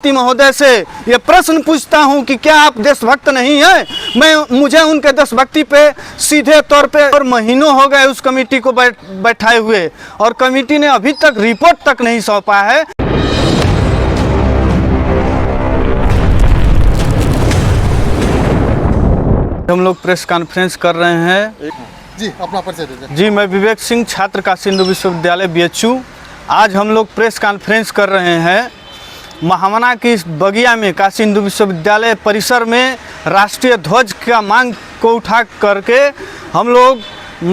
महोदय से ये प्रश्न पूछता हूं कि क्या आप देशभक्त नहीं है। मुझे उनके देशभक्ति पे सीधे तौर पे और महीनों हो गए उस कमेटी को बैठाए हुए और कमेटी ने अभी तक रिपोर्ट तक नहीं सौंपा है। हम लोग प्रेस कॉन्फ्रेंस कर रहे हैं। जी, अपना परिचय दीजिए। जी, मैं विवेक सिंह, छात्र काशी हिंदू विश्वविद्यालय BHU। आज हम लोग प्रेस कॉन्फ्रेंस कर रहे हैं महामना की इस बगिया में काशी हिंदू विश्वविद्यालय परिसर में राष्ट्रीय ध्वज का मांग को उठा करके हम लोग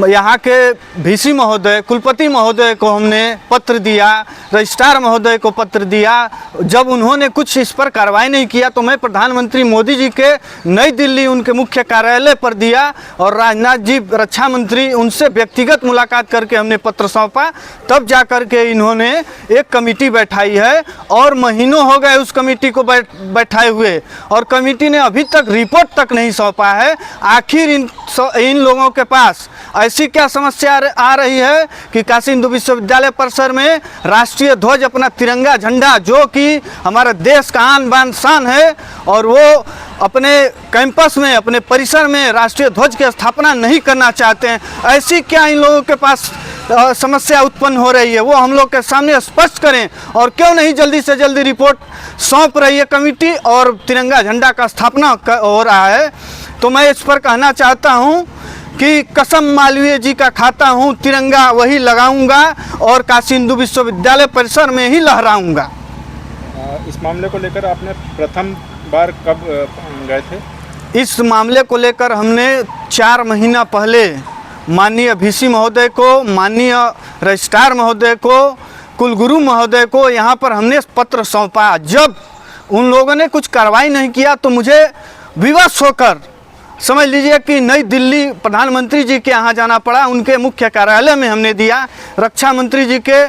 यहाँ के VC महोदय, कुलपति महोदय को हमने पत्र दिया, रजिस्ट्रार महोदय को पत्र दिया। जब उन्होंने कुछ इस पर कार्रवाई नहीं किया तो मैं प्रधानमंत्री मोदी जी के नई दिल्ली उनके मुख्य कार्यालय पर दिया और राजनाथ जी रक्षा मंत्री उनसे व्यक्तिगत मुलाकात करके हमने पत्र सौंपा। तब जा कर के इन्होंने एक कमेटी बैठाई है और महीनों हो गए उस कमेटी को बैठाए हुए और कमेटी ने अभी तक रिपोर्ट तक नहीं सौंपा है। आखिर इन लोगों के पास ऐसी क्या समस्या आ रही है कि काशी हिंदू विश्वविद्यालय परिसर में राष्ट्रीय ध्वज, अपना तिरंगा झंडा जो कि हमारे देश का आन बान शान है, और वो अपने कैंपस में, अपने परिसर में राष्ट्रीय ध्वज की स्थापना नहीं करना चाहते हैं। ऐसी क्या इन लोगों के पास समस्या उत्पन्न हो रही है, वो हम लोग के सामने स्पष्ट करें। और क्यों नहीं जल्दी से जल्दी रिपोर्ट सौंप रही है कमेटी और तिरंगा झंडा का स्थापना हो रहा है। तो मैं इस पर कहना चाहता हूं कि कसम मालवीय जी का खाता हूं, तिरंगा वही लगाऊंगा और काशी हिंदू विश्वविद्यालय परिसर में ही लहराऊंगा। इस मामले को लेकर आपने प्रथम बार कब गए थे? इस मामले को लेकर हमने 4 महीना पहले माननीय VC महोदय को, माननीय रजिस्ट्रार महोदय को, कुलगुरु महोदय को यहाँ पर हमने पत्र सौंपा। जब उन लोगों ने कुछ कार्रवाई नहीं किया तो मुझे विवश होकर समझ लीजिए कि नई दिल्ली प्रधानमंत्री जी के यहाँ जाना पड़ा। उनके मुख्य कार्यालय में हमने दिया, रक्षा मंत्री जी के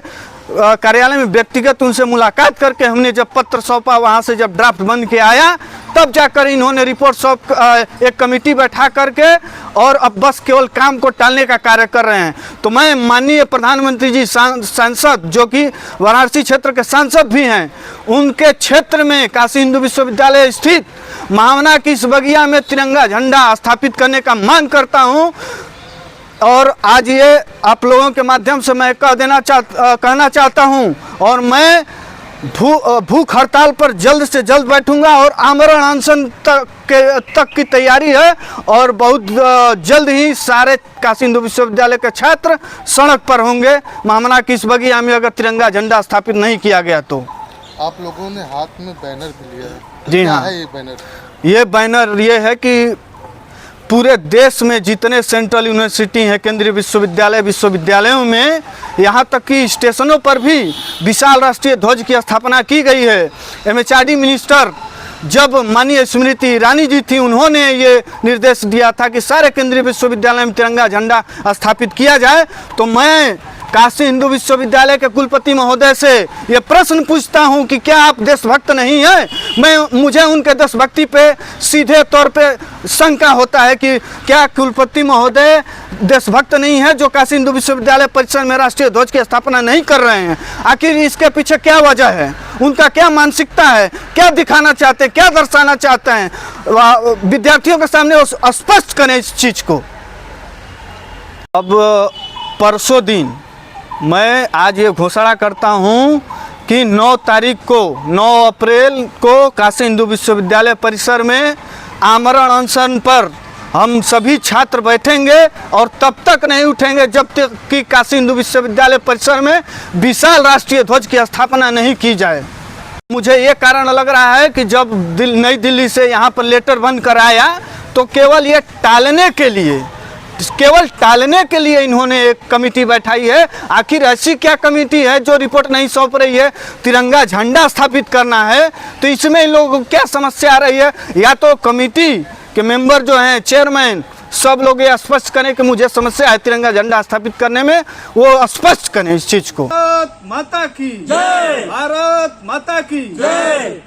कार्यालय में व्यक्तिगत उनसे मुलाकात करके हमने जब पत्र सौंपा, वहाँ से जब ड्राफ्ट बन के आया तब जाकर इन्होंने रिपोर्ट सौंप एक कमेटी बैठा करके और अब बस केवल काम को टालने का कार्य कर रहे हैं। तो मैं माननीय प्रधानमंत्री जी सांसद, जो कि वाराणसी क्षेत्र के सांसद भी हैं, उनके क्षेत्र में काशी हिंदू विश्वविद्यालय स्थित महामना की इस बगिया में तिरंगा झंडा स्थापित करने का मांग करता हूं। और आज ये आप लोगों के माध्यम से मैं कहना चाहता हूं और मैं भूख हड़ताल पर जल्द से जल्द बैठूंगा और आमरण अनशन तक की तैयारी है और बहुत जल्द ही सारे काशी हिंदू विश्वविद्यालय के छात्र सड़क पर होंगे महामना की इस बगिया में अगर तिरंगा झंडा स्थापित नहीं किया गया तो। आप लोगों ने हाथ में बैनर भी लिया है। जी क्या हाँ, है ये बैनर ये है कि पूरे देश में जितने सेंट्रल यूनिवर्सिटी हैं, केंद्रीय विश्वविद्यालयों में, यहाँ तक कि स्टेशनों पर भी विशाल राष्ट्रीय ध्वज की स्थापना की गई है। MHRD मिनिस्टर जब माननीय स्मृति ईरानी जी थी, उन्होंने ये निर्देश दिया था कि सारे केंद्रीय विश्वविद्यालय में तिरंगा झंडा स्थापित किया जाए। तो मैं काशी हिंदू विश्वविद्यालय के कुलपति महोदय से ये प्रश्न पूछता हूं कि क्या आप देशभक्त नहीं है। मुझे उनके देशभक्ति पे सीधे तौर पे शंका होता है कि क्या कुलपति महोदय देशभक्त नहीं है जो काशी हिंदू विश्वविद्यालय परिसर में राष्ट्रीय ध्वज की स्थापना नहीं कर रहे हैं। आखिर इसके पीछे क्या वजह है, उनका क्या मानसिकता है, क्या दिखाना चाहते हैं, क्या दर्शाना चाहते हैं, विद्यार्थियों के सामने स्पष्ट करें इस चीज को। अब परसों दिन मैं आज ये घोषणा करता हूँ कि 9 अप्रैल को काशी हिंदू विश्वविद्यालय परिसर में आमरण अनशन पर हम सभी छात्र बैठेंगे और तब तक नहीं उठेंगे जब तक कि काशी हिंदू विश्वविद्यालय परिसर में विशाल राष्ट्रीय ध्वज की स्थापना नहीं की जाए। मुझे ये कारण लग रहा है कि जब नई दिल्ली से यहाँ पर लेटर बन कर आया तो केवल टालने के लिए इन्होंने एक कमेटी बैठाई है। आखिर ऐसी क्या कमेटी है जो रिपोर्ट नहीं सौंप रही है, तिरंगा झंडा स्थापित करना है, तो इसमें इन लोगों को क्या समस्या आ रही है। या तो कमेटी के मेंबर जो हैं, चेयरमैन, सब लोग ये स्पष्ट करें कि मुझे समस्या है तिरंगा झंडा स्थापित करने में, वो स्पष्ट करें इस चीज को। भारत माता की जय, भारत माता की जय।